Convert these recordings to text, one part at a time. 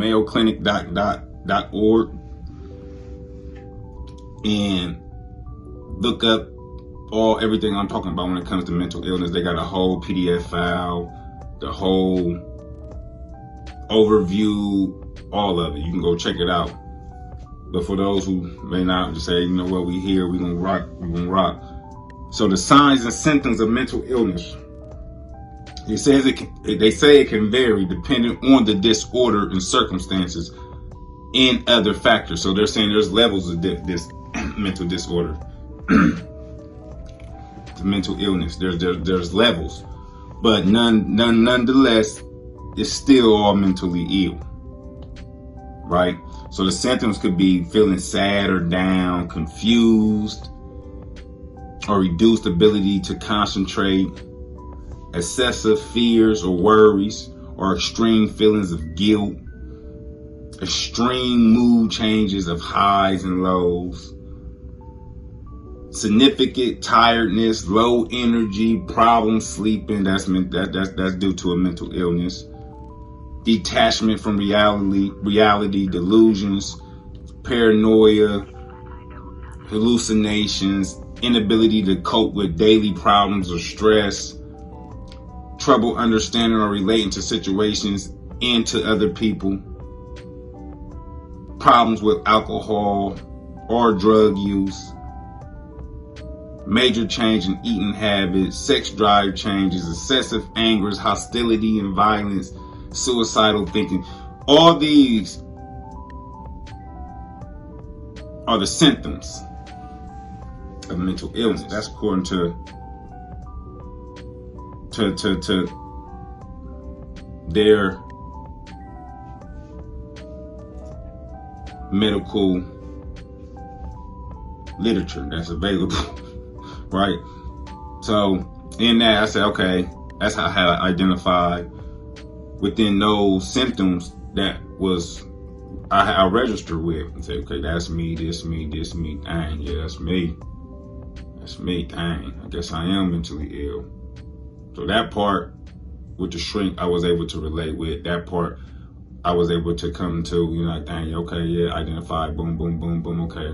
mayoclinic.org and look up everything I'm talking about when it comes to mental illness. They got a whole PDF file, the whole overview, all of it. You can go check it out. But for those who may not, just say, you know what, we here, we gonna rock. So the signs and symptoms of mental illness. They say it can vary depending on the disorder and circumstances and other factors. So they're saying there's levels of this mental disorder, the mental illness. There's levels, but nonetheless, it's still all mentally ill, right? So the symptoms could be feeling sad or down, confused, or reduced ability to concentrate, excessive fears or worries, or extreme feelings of guilt, extreme mood changes of highs and lows, significant tiredness, low energy, problems sleeping. That's due to a mental illness. Detachment from reality, delusions, paranoia, hallucinations, inability to cope with daily problems or stress, trouble understanding or relating to situations and to other people, problems with alcohol or drug use, major change in eating habits, sex drive changes, excessive anger, hostility and violence, suicidal thinking. All these are the symptoms of mental illness. That's according to their medical literature that's available, right? So in that, I said, okay, that's how I identified within those symptoms that was I registered with and say, okay, that's me, this me, dang, yeah, that's me, dang, I guess I am mentally ill. So that part with the shrink, I was able to relate with. That part I was able to come to, dang, okay, yeah, identify, boom, boom, boom, boom, okay.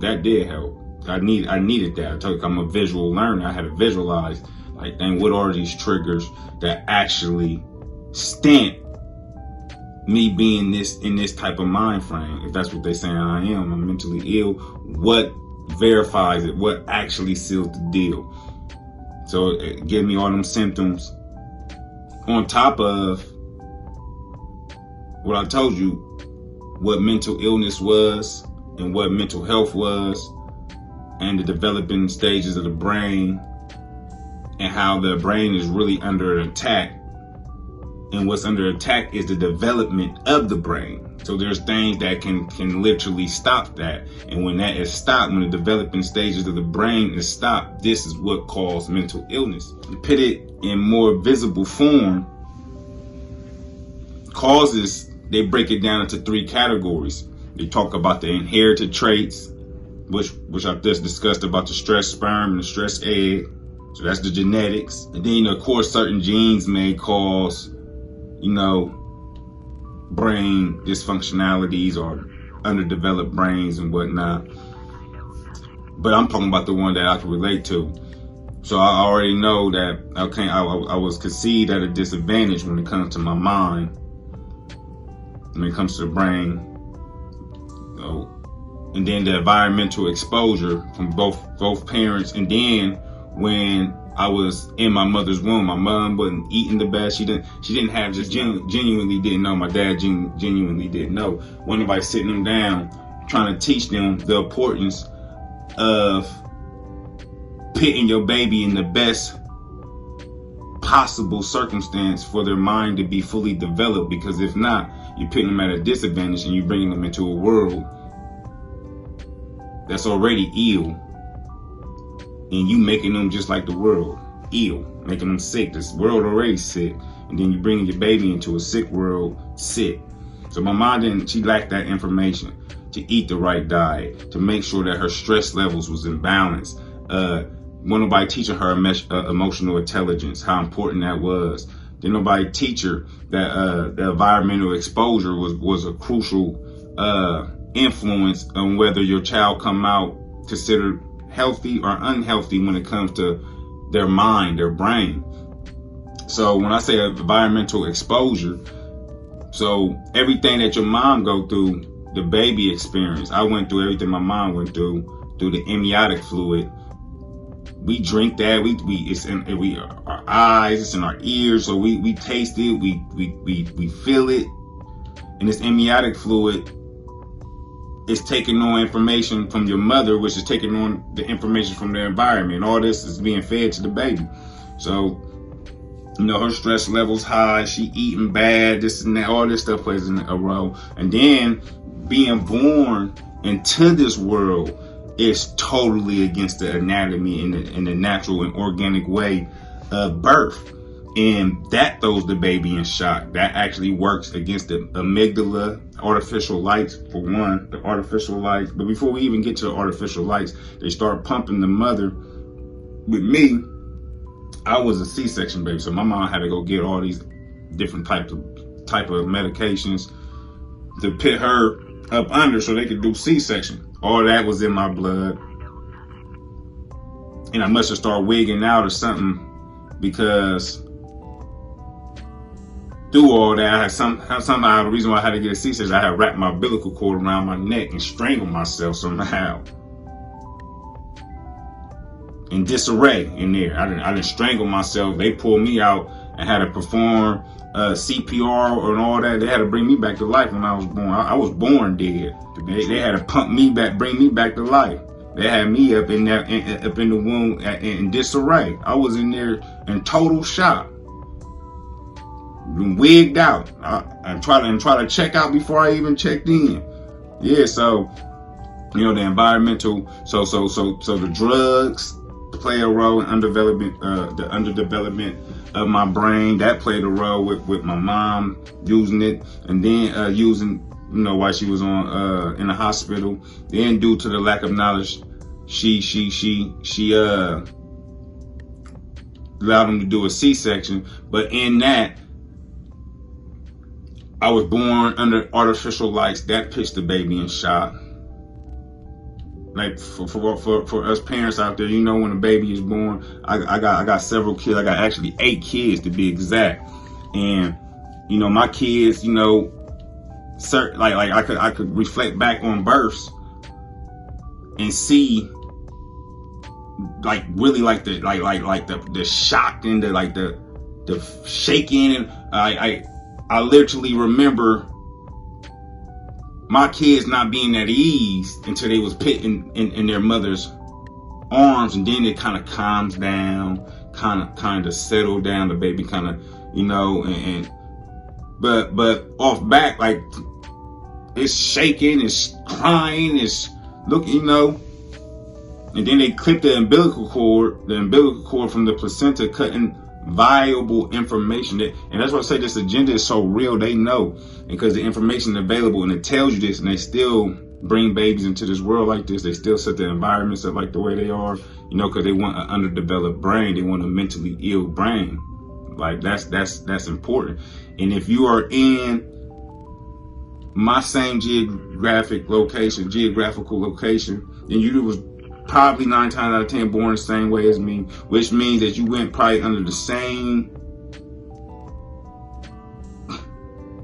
That did help. I needed that. I told you, I'm a visual learner. I had to visualize, like, dang, what are these triggers that actually stamp me being in this type of mind frame? If that's what they're saying I am, I'm mentally ill. What verifies it? What actually seals the deal? So it gave me all them symptoms on top of what I told you, what mental illness was and what mental health was, and the developing stages of the brain and how the brain is really under attack. And what's under attack is the development of the brain. So there's things that can literally stop that. And when that is stopped, when the developing stages of the brain is stopped, this is what causes mental illness. To put it in more visible form, causes, they break it down into 3 categories. They talk about the inherited traits, which I just discussed about the stress sperm and the stress egg. So that's the genetics. And then, of course, certain genes may cause, brain dysfunctionalities or underdeveloped brains and whatnot. But I'm talking about the one that I can relate to. So I already know that I was conceived at a disadvantage when it comes to my mind, when it comes to the brain. And then the environmental exposure from both parents. And then when I was in my mother's womb, my mom wasn't eating the best. She didn't have, just genuinely didn't know. My dad genuinely didn't know. When nobody sitting them down, trying to teach them the importance of putting your baby in the best possible circumstance for their mind to be fully developed. Because if not, you're putting them at a disadvantage and you're bringing them into a world that's already ill, and you making them just like the world, ill, making them sick. This world already sick, and then you bringing your baby into a sick world, sick. So my mom she lacked that information to eat the right diet, to make sure that her stress levels was in balance. When nobody teaching her emotional intelligence, how important that was, Didn't nobody teach her that the environmental exposure was a crucial influence on whether your child come out considered healthy or unhealthy when it comes to their mind, their brain. So when I say environmental exposure, so everything that your mom go through, the baby experience, I went through everything my mom went through the amniotic fluid. We drink that. It's in our eyes, it's in our ears, so we taste it, we feel it, and this amniotic fluid is taking on information from your mother, which is taking on the information from the environment. All this is being fed to the baby. So, her stress level's high, she eating bad, this and that, all this stuff plays in a role. And then being born into this world is totally against the anatomy and the natural and organic way of birth. And that throws the baby in shock. That actually works against the amygdala, artificial lights, for one, the artificial lights. But before we even get to the artificial lights, they start pumping the mother. With me, I was a C-section baby, so my mom had to go get all these different type of medications to put her up under so they could do C-section. All that was in my blood, and I must have started wigging out or something, because through all that, I had somehow the reason why I had to get a C-section, I had wrapped my umbilical cord around my neck and strangled myself somehow. In disarray in there. I didn't strangle myself. They pulled me out and had to perform CPR and all that. They had to bring me back to life when I was born. I was born dead. They had to pump me back, bring me back to life. They had me up in the womb in disarray. I was in there in total shock, wigged out. I try to check out before I even checked in. Yeah, so the environmental, so the drugs play a role in the underdevelopment of my brain. That played a role with my mom using it, and then using, while she was on in the hospital. Then due to the lack of knowledge, she allowed him to do a C-section. But in that, I was born under artificial lights. That pitched the baby in shock. Like for us parents out there, when a baby is born, I got several kids. I got actually 8 kids to be exact. And my kids, I could reflect back on births and see the shock and the shaking, and I literally remember my kids not being at ease until they was put in their mother's arms, and then it kind of calms down, kind of settle down. The baby kind of, but off back, like it's shaking, it's crying, it's looking, and then they clip the umbilical cord from the placenta, cutting viable information. And that's why I say this agenda is so real. They know, because the information is available, and it tells you this, and they still bring babies into this world like this. They still set the environments up like the way they are, because they want an underdeveloped brain. They want a mentally ill brain. Like that's important. And if you are in my same geographical location, then you was probably 9 times out of 10 born the same way as me, which means that you went probably under the same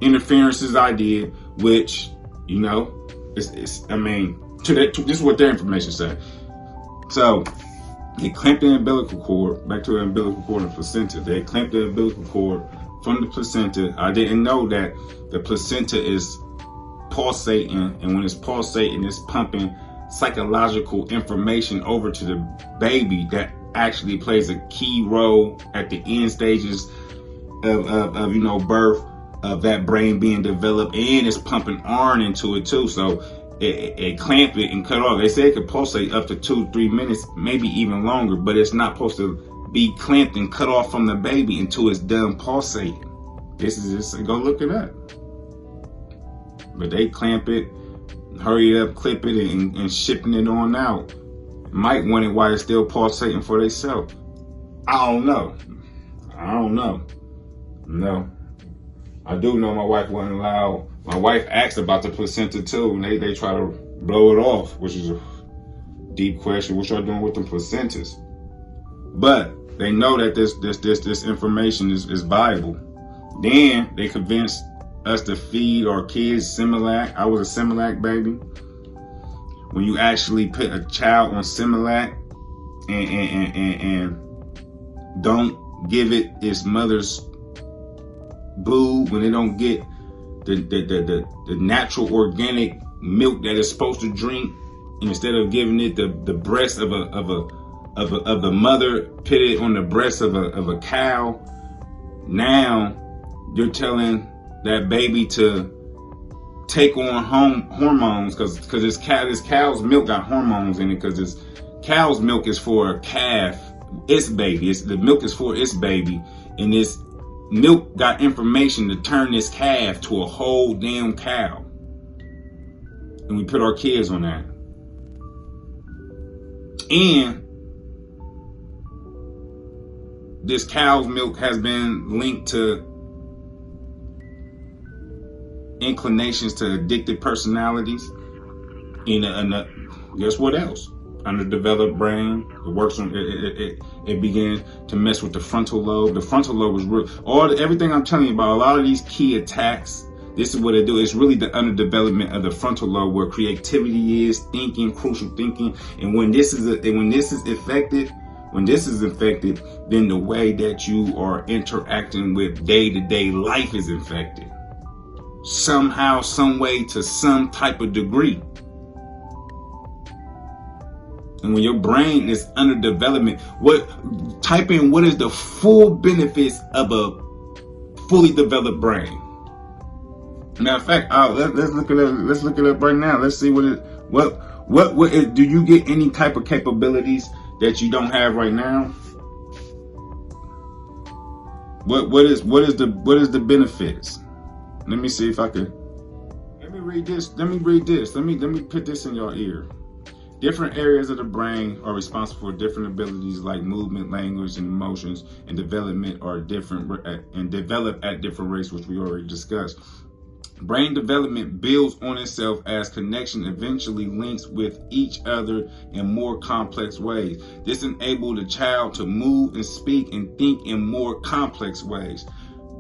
interferences I did, which, this is what their information said. So they clamped the umbilical cord, back to the umbilical cord and placenta. They clamped the umbilical cord from the placenta. I didn't know that the placenta is pulsating, and when it's pulsating, it's pumping psychological information over to the baby that actually plays a key role at the end stages of birth, of that brain being developed, and it's pumping iron into it too. So it clamp it and cut off. They say it could pulsate up to 2-3 minutes, maybe even longer, but it's not supposed to be clamped and cut off from the baby until it's done pulsating. This is just, go look it up. But they clamp it, hurry up, clip it, and shipping it on out. Might want it while it's still pulsating for themselves. I don't know. No. I do know my wife wasn't allowed. My wife asked about the placenta too, and they try to blow it off, which is a deep question. What y'all doing with the placentas? But they know that this information is viable. Then they convinced us to feed our kids Similac. I was a Similac baby. When you actually put a child on Similac and don't give it its mother's boo, when they don't get the natural organic milk that it's supposed to drink, and instead of giving it the breast of the mother, put it on the breast of a cow. Now you're telling that baby to take on hormones because this cow's milk got hormones in it, because this cow's milk is for a calf, its baby. The milk is for its baby, and this milk got information to turn this calf to a whole damn cow. And we put our kids on that. And this cow's milk has been linked to inclinations to addicted personalities. And guess what else? Underdeveloped brain. It works on it began to mess with the frontal lobe. The frontal lobe was real. Everything I'm telling you about, a lot of these key attacks, this is what it do. It's really the underdevelopment of the frontal lobe, where creativity is, thinking, crucial thinking. And when this is infected, then the way that you are interacting with day-to-day life is infected. Somehow, some way, to some type of degree. And when your brain is under development, type in what is the full benefits of a fully developed brain. Matter of fact, let's look it up. Let's look it up right now. Let's see do you get any type of capabilities that you don't have right now? What is the benefits? Let me see if I can. Let me read this. Let me put this in your ear. Different areas of the brain are responsible for different abilities like movement, language, and emotions, and development are different and develop at different rates, which we already discussed. Brain development builds on itself as connection eventually links with each other in more complex ways. This enables the child to move and speak and think in more complex ways.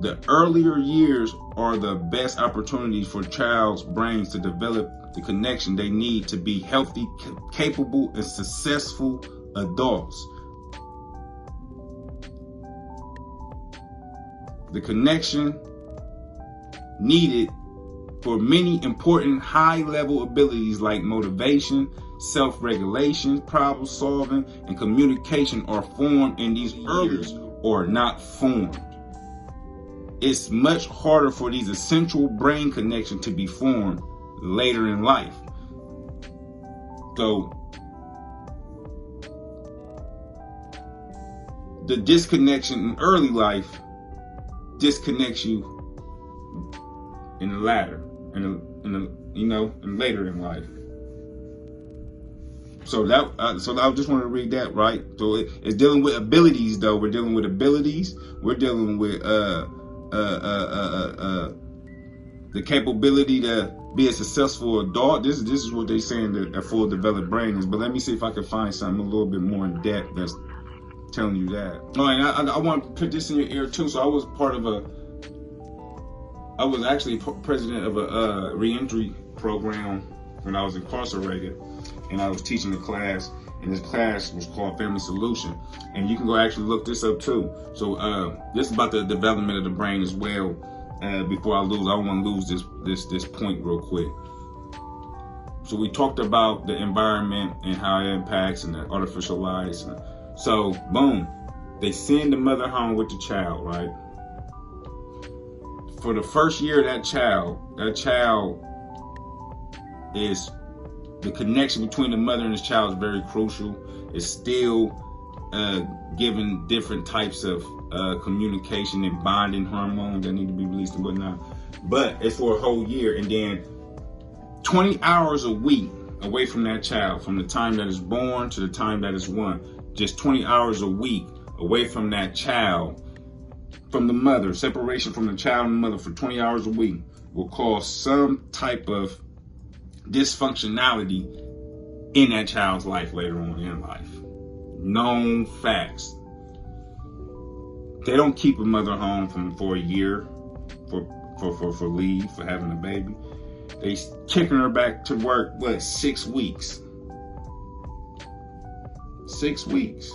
The earlier years are the best opportunities for child's brains to develop the connection they need to be healthy, capable, and successful adults. The connection needed for many important high-level abilities like motivation, self-regulation, problem solving, and communication are formed in these years or not formed. It's much harder for these essential brain connections to be formed later in life. So the disconnection in early life disconnects you in the latter, and later in life. So I just want to read that, right? So it's dealing with abilities, though. We're dealing with abilities. We're dealing with the capability to be a successful adult. This is what they're saying that a full developed brain is. But let me see if I can find something a little bit more in depth that's telling you that. Oh, and I want to put this in your ear too. So I was actually president of a reentry program when I was incarcerated, and I was teaching a class, and this class was called Family Solution. And you can go actually look this up too. So this is about the development of the brain as well. Before I don't want to lose this point real quick. So we talked about the environment and how it impacts and the artificial lights. So boom, they send the mother home with the child, right? For the first year of that child is, the connection between the mother and the child is very crucial. It's still given different types of communication and bonding hormones that need to be released and whatnot. But it's for a whole year, and then 20 hours a week away from that child, from the time that is born to the time that is one. Just 20 hours a week away from that child from the mother, separation from the child and the mother for 20 hours a week will cause some type of dysfunctionality in that child's life later on in life. Known facts. They don't keep a mother home for a year for leave, for having a baby. They kicking her back to work, 6 weeks? 6 weeks.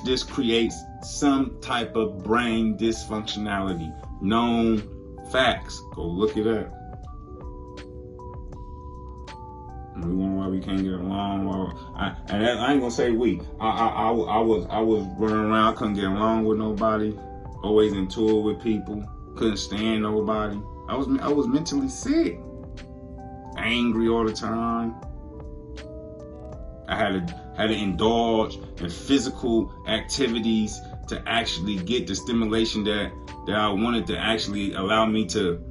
This creates some type of brain dysfunctionality. Known facts. Go look it up. We wonder why we can't get along. I ain't gonna say we. I was running around, couldn't get along with nobody. Always in tour with people, couldn't stand nobody. I was mentally sick, angry all the time. I had to indulge in physical activities to actually get the stimulation that I wanted to actually allow me to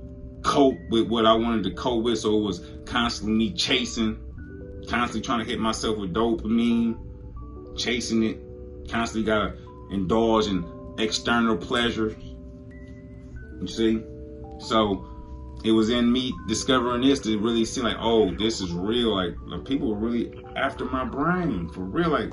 cope with what I wanted to cope with. So it was constantly me chasing, constantly trying to hit myself with dopamine, chasing it, constantly gotta indulge in external pleasures. You see? So it was in me discovering this to really see like, oh, this is real. Like people were really after my brain for real. Like,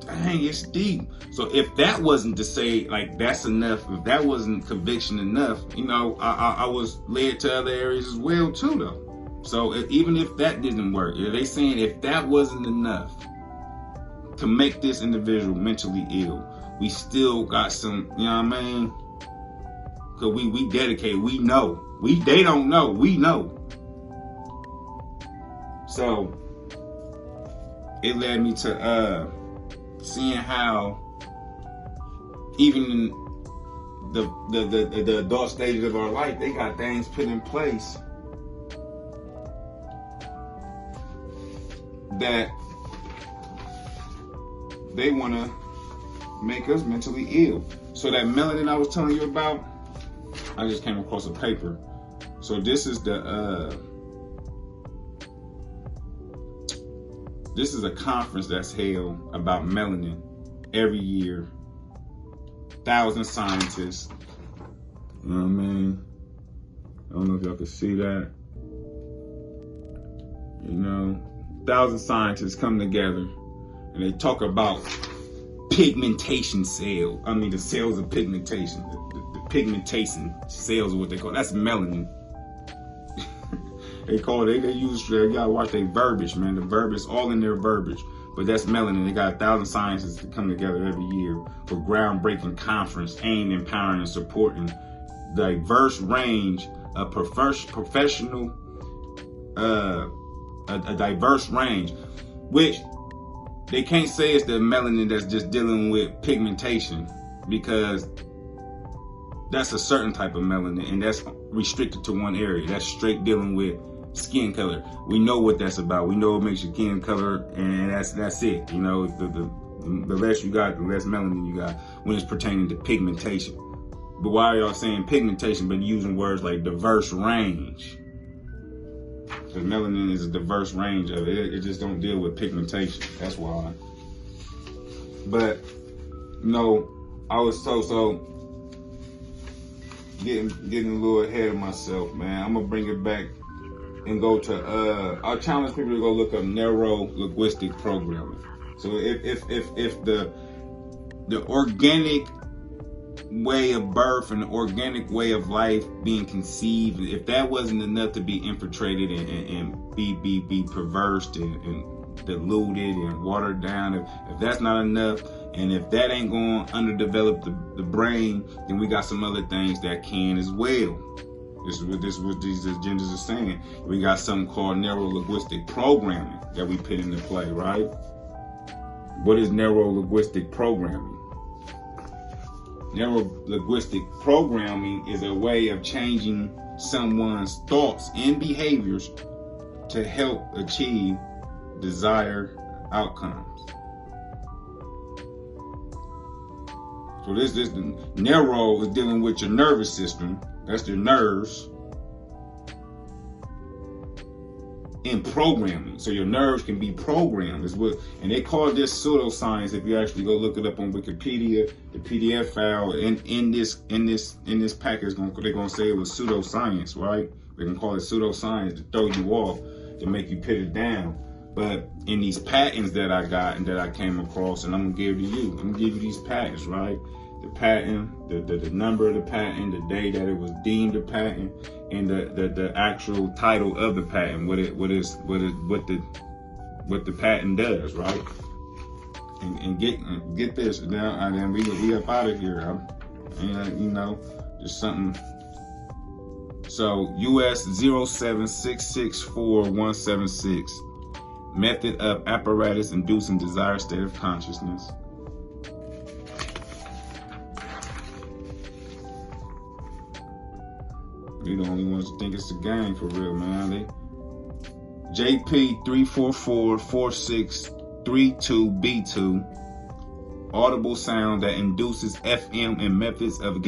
dang, it's deep. So if that wasn't to say like that's enough, if that wasn't conviction enough, I was led to other areas as well too though. So even if that didn't work, they saying if that wasn't enough to make this individual mentally ill, we still got some, you know what I mean? Cause we dedicate, we know. They don't know, we know. So it led me to seeing how even in the adult stages of our life, they got things put in place that they want to make us mentally ill. So that melanin I was telling you about, I just came across a paper. So this is a conference that's held about melanin every year. 1,000 scientists. You know what I mean? I don't know if y'all can see that. 1,000 scientists come together and they talk about pigmentation cells. I mean, the cells of pigmentation. The pigmentation cells are what they call it. That's melanin. They gotta watch their verbiage, man. The verbiage, all in their verbiage. But that's melanin. They got 1,000 scientists to come together every year for groundbreaking conference aimed at empowering and supporting diverse range of professional, a diverse range, which they can't say it's the melanin that's just dealing with pigmentation, because that's a certain type of melanin and that's restricted to one area. That's straight dealing with skin color. We know what that's about. We know it makes your skin color, and that's it. The less you got, the less melanin you got when it's pertaining to pigmentation. But why are y'all saying pigmentation but using words like diverse range? Because melanin is a diverse range of it. It just don't deal with pigmentation. That's why. But I was so getting a little ahead of myself, man. I'm gonna bring it back and go to I challenge people to go look up neuro-linguistic programming. So if the organic way of birth and the organic way of life being conceived, if that wasn't enough to be infiltrated and be perversed and diluted and watered down, if that's not enough, and if that ain't going to underdevelop the brain, then we got some other things that can as well. This is what these agendas are saying. We got something called neuro-linguistic programming that we put into play, right? What is neuro-linguistic programming? Neuro-linguistic programming is a way of changing someone's thoughts and behaviors to help achieve desired outcomes. So this neuro is dealing with your nervous system. That's your nerves. in programming. So your nerves can be programmed is what, and they call this pseudoscience. If you actually go look it up on Wikipedia, the PDF file in this package, they're gonna say it was pseudoscience, right? They can call it pseudoscience to throw you off, to make you put it down. But in these patents that I got and that I came across, and I'm gonna give to you, I'm gonna give you these patents, right? The patent, the number of the patent, the day that it was deemed a patent, and the actual title of the patent, what the patent does, right? And get this now, and then we up out of here. You know, just something. So US 07664-176, method of apparatus inducing desired state of consciousness. We the only ones who think it's a game for real, man. JP 3444632B2, audible sound that induces FM and methods of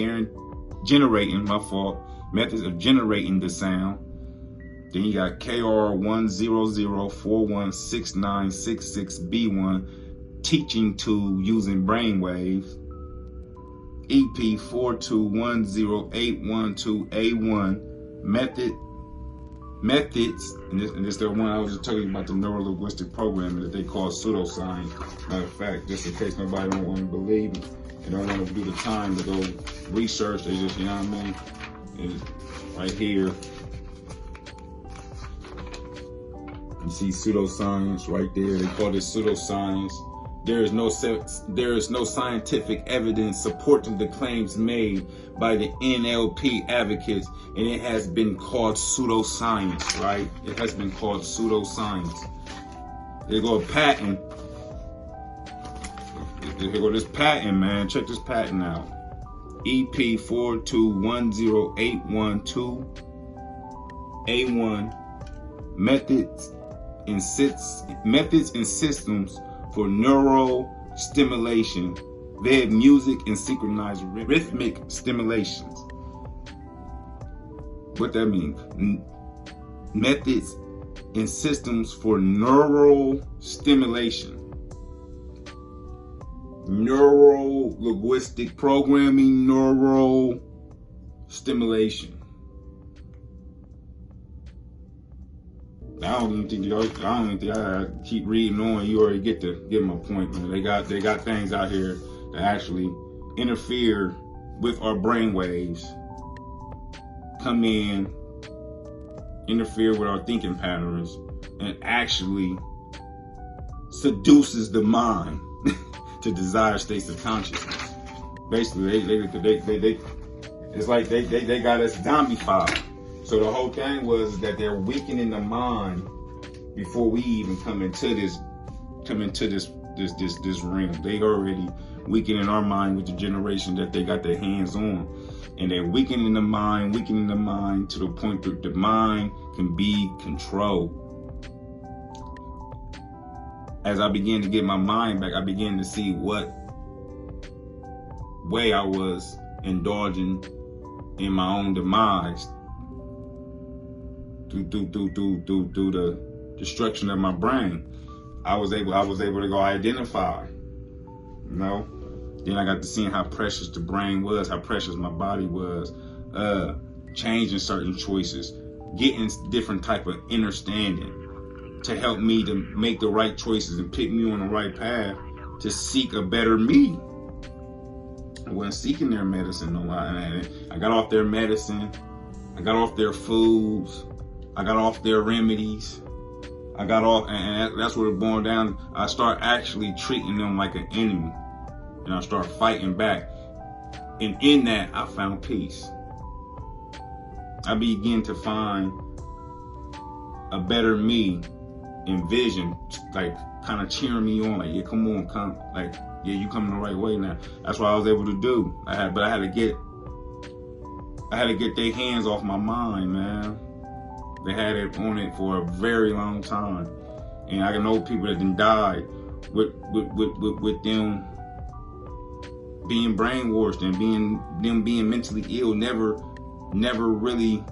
methods of generating the sound. Then you got KR100416966B1, teaching tool using brainwaves. EP 4210812A1, methods, and this is the one I was just telling you about, the neuro-linguistic programming that they call pseudoscience. Matter of fact, just in case nobody don't want to believe it and don't want to do the time to go research, they just, you know what I mean? It's right here. You see pseudoscience right there. They call this pseudoscience. There is no scientific evidence supporting the claims made by the NLP advocates, and it has been called pseudoscience, right? It has been called pseudoscience. They go patent. They go this patent, man. Check this patent out. EP 4210812A1, methods and systems for neural stimulation via music and synchronized rhythmic stimulations. What that means? Methods and systems for neural stimulation. Neuro-linguistic programming, neural stimulation. I don't even think I keep reading on. You already get my point, man. They got things out here that actually interfere with our brain waves, come in, interfere with our thinking patterns, and actually seduces the mind to desire states of consciousness. Basically, they it's like they got us zombified. So the whole thing was that they're weakening the mind before we even come into this realm. They already weakening our mind with the generation that they got their hands on, and they're weakening the mind to the point that the mind can be controlled. As I began to get my mind back, I began to see what way I was indulging in my own demise through the destruction of my brain. I was able to go identify, you know. Then I got to seeing how precious the brain was, how precious my body was, changing certain choices, getting different type of understanding to help me to make the right choices and pick me on the right path to seek a better me. I wasn't seeking their medicine no more. I got off their medicine. I got off their foods. I got off their remedies. I got off, and that's what it boiled down. I start actually treating them like an enemy, and I start fighting back. And in that, I found peace. I began to find a better me and vision, like kind of cheering me on, like, yeah, come on, come, like, yeah, you coming the right way now. That's what I was able to do. I had to get their hands off my mind, man. They had it on it for a very long time, and I know people that done died with them being brainwashed and them being mentally ill. Never really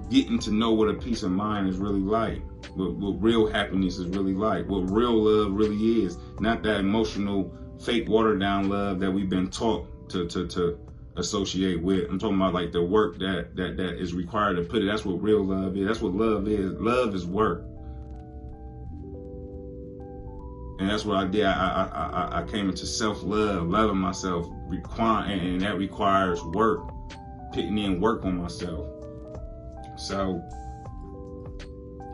getting to know what a peace of mind is really like, what real happiness is really like, what real love really is, not that emotional, fake, watered down love that we've been taught to associate with. I'm talking about like the work that is required to put it. That's what real love is. That's what love is. Love is work. And that's what I did. I came into self-love, loving myself, and that requires work, putting in work on myself. So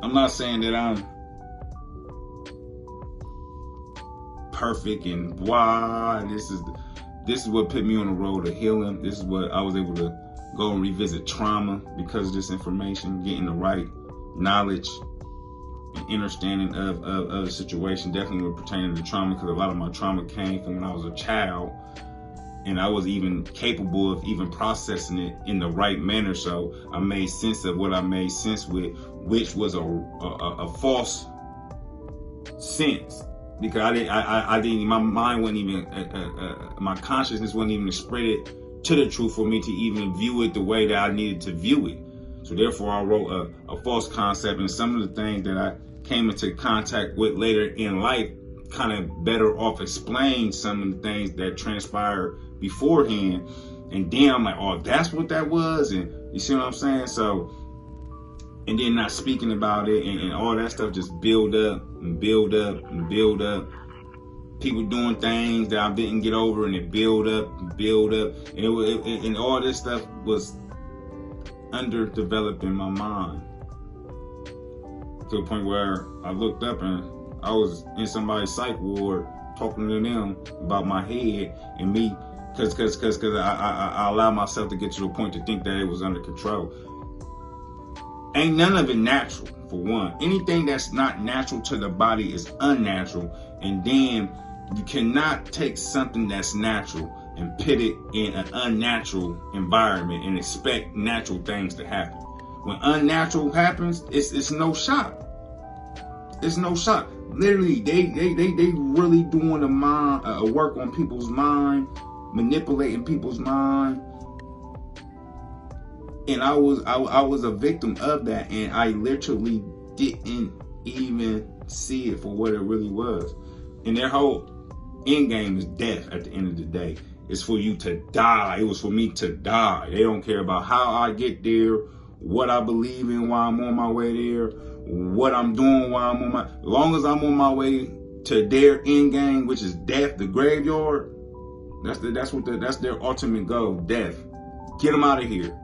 I'm not saying that I'm perfect and why. This is what put me on the road to healing. This is what I was able to go and revisit trauma because of this information, getting the right knowledge and understanding of the situation, definitely with pertaining to trauma, because a lot of my trauma came from when I was a child, and I was even capable of even processing it in the right manner. So I made sense of what I made sense with, which was a false sense, because I didn't, my mind wasn't even, my consciousness wasn't even spread it to the truth for me to even view it the way that I needed to view it. So therefore I wrote a false concept, and some of the things that I came into contact with later in life kind of better off explain some of the things that transpired beforehand. And then I'm like, oh, that's what that was. And you see what I'm saying? So, and then not speaking about it and all that stuff just build up and build up and build up. People doing things that I didn't get over, and it build up and build up. And and all this stuff was underdeveloped in my mind, to the point where I looked up and I was in somebody's psych ward talking to them about my head and me, because I allowed myself to get to the point to think that it was under control. Ain't none of it natural, for one. Anything that's not natural to the body is unnatural. And then you cannot take something that's natural and put it in an unnatural environment and expect natural things to happen. When unnatural happens, it's no shock. It's no shock. Literally, they really doing a work on people's mind, manipulating people's mind. And I was a victim of that, and I literally didn't even see it for what it really was. And their whole end game is death at the end of the day. It's for you to die. It was for me to die. They don't care about how I get there, what I believe in while I'm on my way there, what I'm doing while I'm on my, as long as I'm on my way to their end game, which is death, the graveyard. That's their ultimate goal, death. Get them out of here.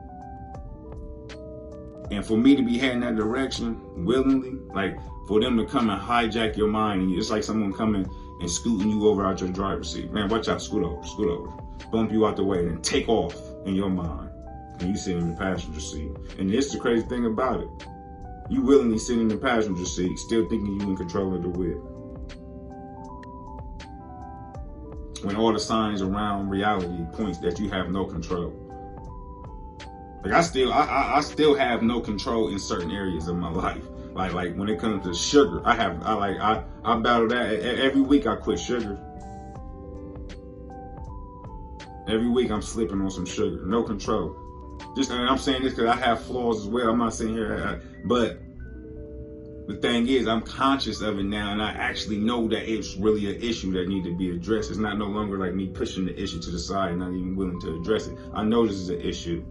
And for me to be heading that direction willingly, like for them to come and hijack your mind, and it's like someone coming and scooting you over out your driver's seat. Man, watch out, scoot over. Bump you out the way and then take off in your mind. And you sit in the passenger seat. And this is the crazy thing about it. You willingly sit in the passenger seat, still thinking you in control of the whip. When all the signs around reality points that you have no control. Like I still have no control in certain areas of my life. Like when it comes to sugar, I battle that every week. I quit sugar. Every week I'm slipping on some sugar, no control. And I'm saying this because I have flaws as well. I'm not sitting here, but the thing is, I'm conscious of it now, and I actually know that it's really an issue that needs to be addressed. It's not no longer like me pushing the issue to the side and not even willing to address it. I know this is an issue,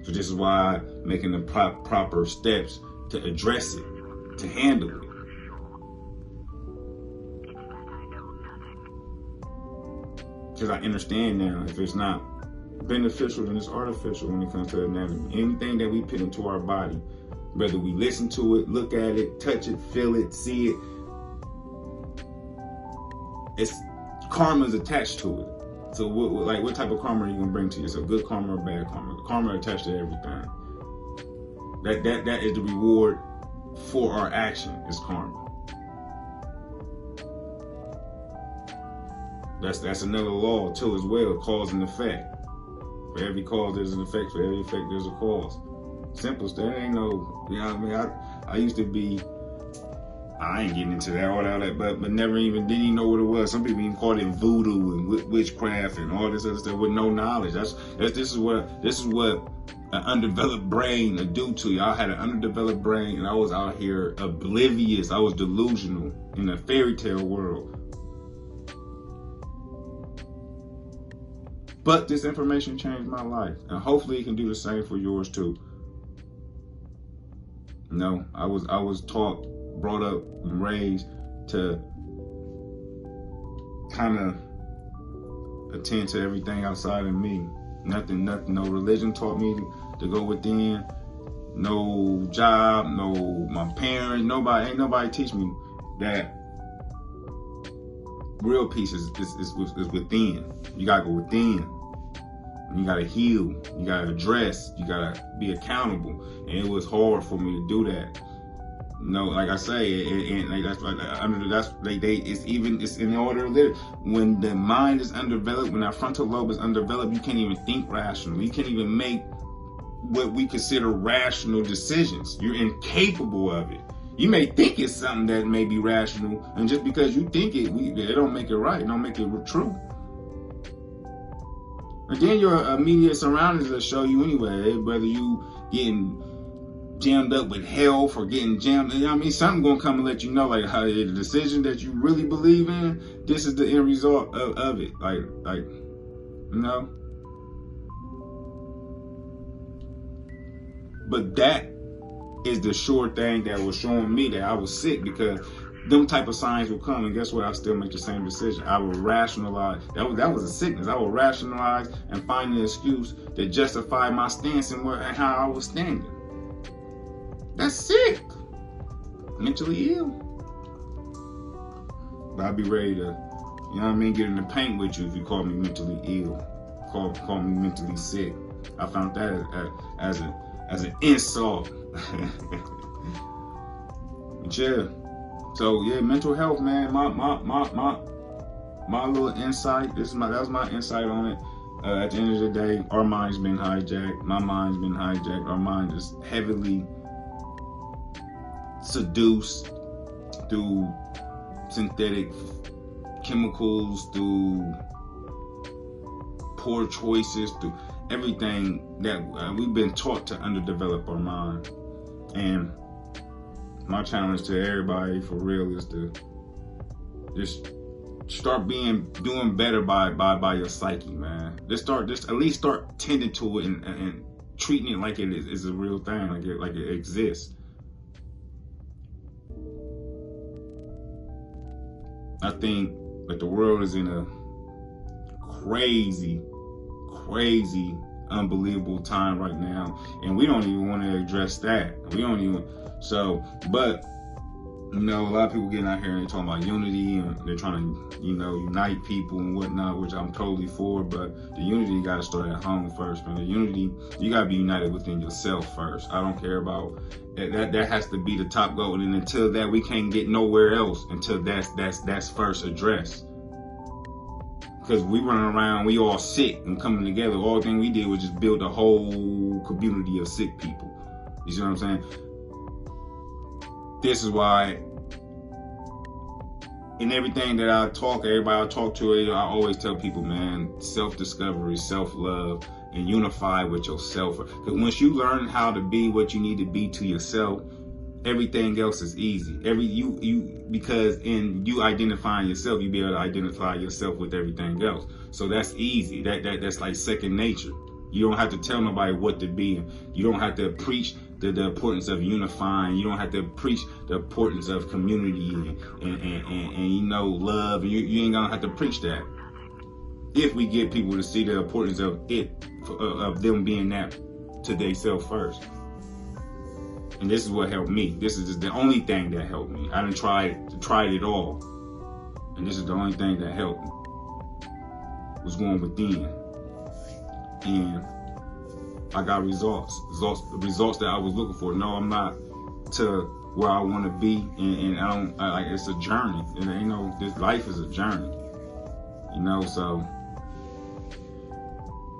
so this is why I'm making the proper steps to address it, to handle it. Because I understand now, if it's not beneficial, then it's artificial when it comes to anatomy. Anything that we put into our body, whether we listen to it, look at it, touch it, feel it, see it, it's karma's attached to it. So what type of karma are you gonna bring to yourself? Good karma or bad karma? Karma attached to everything. That is the reward for our action, is karma. That's another law too as well, cause and effect. For every cause there's an effect, for every effect there's a cause. Simple stuff. There ain't no, you know what I mean? I used to be, I ain't getting into that, all that, but never didn't even know what it was. Some people even call it voodoo and witchcraft and all this other stuff with no knowledge. This is what an undeveloped brain to do to you. I had an underdeveloped brain, and I was out here oblivious. I was delusional in a fairy tale world. But this information changed my life, and hopefully it can do the same for yours too. You know, I was taught, brought up, and raised to kind of attend to everything outside of me. Nothing, no religion taught me to go within. No job, no my parents, ain't nobody teach me that real peace is within. You gotta go within. You gotta heal. You gotta address. You gotta be accountable. And it was hard for me to do that. You know, like I say, and like it's in order to live. When the mind is undeveloped, when our frontal lobe is undeveloped, you can't even think rationally. You can't even make what we consider rational decisions. You're incapable of it. You may think it's something that may be rational, and just because you think it, it don't make it right. It don't make it true. And then your immediate surroundings will show you anyway, whether you getting jammed up with health or getting jammed. You know what I mean? Something gonna come and let you know, like, how the decision that you really believe in, this is the end result of it. Like, you know? But that is the sure thing that was showing me that I was sick, because them type of signs will come, and guess what? I still make the same decision. I will rationalize. That was a sickness. I will rationalize and find an excuse to justify my stance and how I was standing. That's sick. Mentally ill. But I'll be ready to, you know what I mean, get in the paint with you if you call me mentally ill. Call me mentally sick. I found that as an insult. But yeah. So yeah, mental health, man. My little insight. That was my insight on it. At the end of the day, our mind's been hijacked. My mind's been hijacked. Our mind is heavily seduced through synthetic chemicals, through poor choices, through everything that we've been taught to underdevelop our mind. And my challenge to everybody, for real, is to just start doing better by your psyche, man. Just at least start tending to it and treating it like it is a real thing, like it exists. I think that the world is in a crazy, unbelievable time right now, and we don't even want to address that. But you know, a lot of people getting out here and they're talking about unity, and they're trying to, you know, unite people and whatnot, which I'm totally for. But the unity got to start at home first, man. The unity, you got to be united within yourself first. I don't care about that. That has to be the top goal, and until that, we can't get nowhere else until that's first addressed. Because we running around, we all sick and coming together. All thing we did was just build a whole community of sick people. You see what I'm saying? This is why in everything that everybody I talk to, I always tell people, man, self-discovery, self-love, and unify with yourself. Because once you learn how to be what you need to be to yourself, everything else is easy. Because in you identifying yourself, you be able to identify yourself with everything else. So that's easy. That's like second nature. You don't have to tell nobody what to be. You don't have to preach the importance of unifying. You don't have to preach the importance of community and you know, love. You ain't gonna have to preach that. If we get people to see the importance of of them being that to themselves first. And this is what helped me. This is the only thing that helped me. I didn't tried it all. And this is the only thing that helped me. Was going within. And I got results that I was looking for. No, I'm not to where I want to be, and it's a journey. And you know, this life is a journey. You know, so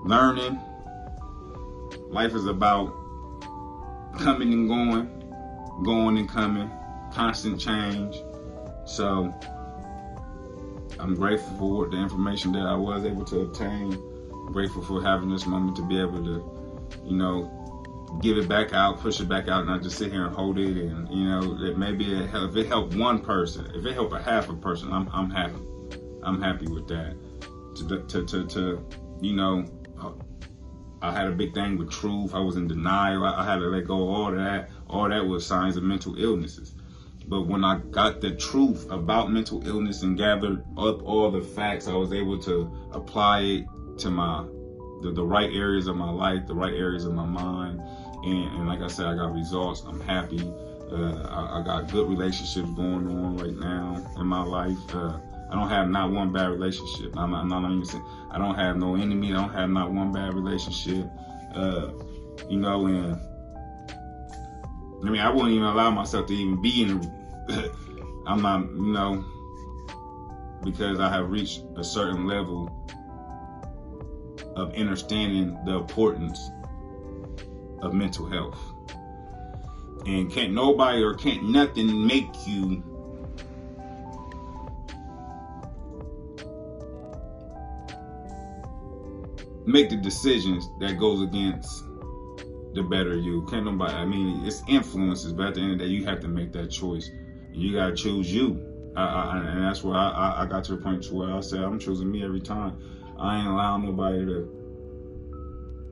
learning. Life is about coming and going and coming, constant change. So I'm grateful for the information that I was able to obtain. I'm grateful for having this moment to be able to you know, give it back out, push it back out, not just sit here and hold it. And you know, that maybe if it helped one person, if it helped a half a person, I'm happy. I'm happy with that. To you know, I had a big thing with truth. I was in denial. I had to let go of all that. All that was signs of mental illnesses. But when I got the truth about mental illness and gathered up all the facts, I was able to apply it to the right areas of my life, the right areas of my mind. And like I said, I got results. I'm happy. I got good relationships going on right now in my life. I don't have not one bad relationship. I'm not even saying I don't have no enemy. I don't have not one bad relationship. You know, and I mean, I wouldn't even allow myself to even be in I'm not, you know, because I have reached a certain level of understanding the importance of mental health. And can't nobody or can't nothing make you make the decisions that goes against the better you. Can't nobody, I mean, it's influences, but at the end of the day, you have to make that choice. You gotta choose you. And that's where I got to the point to where I said, I'm choosing me every time. I ain't allowing nobody to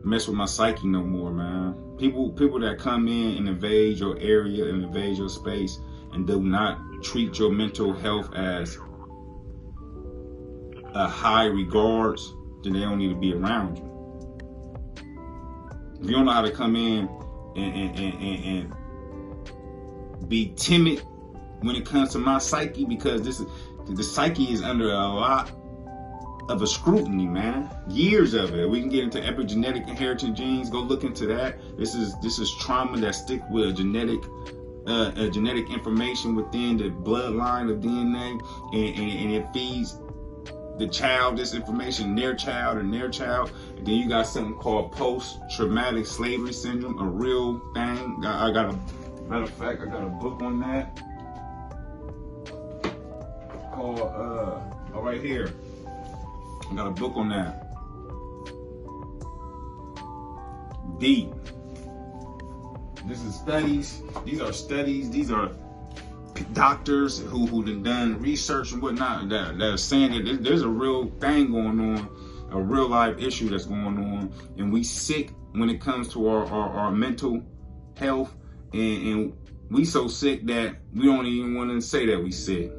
mess with my psyche no more, man. People that come in and invade your area and invade your space and do not treat your mental health as a high regards, then they don't need to be around you. If you don't know how to come in and be timid when it comes to my psyche, because the psyche is under a lot of a scrutiny, man. Years of it. We can get into epigenetic inheritance genes. Go look into that. This is trauma that stick with genetic information within the bloodline of DNA, and it feeds the child this information, their child and their child. And then you got something called post-traumatic slavery syndrome, a real thing. I got a matter of fact, I got a book on that called right here. I got a book on that. Deep. This is studies. These are studies. These are doctors who done research and whatnot that are saying that there's a real thing going on, a real life issue that's going on, and we sick when it comes to our mental health, and we so sick that we don't even want to say that we sick.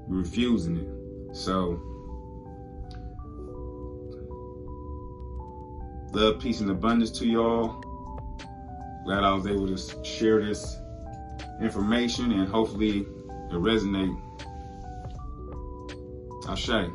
We're refusing it. So, love, peace, and abundance to y'all. Glad I was able to share this information and hopefully it resonate. Ashe.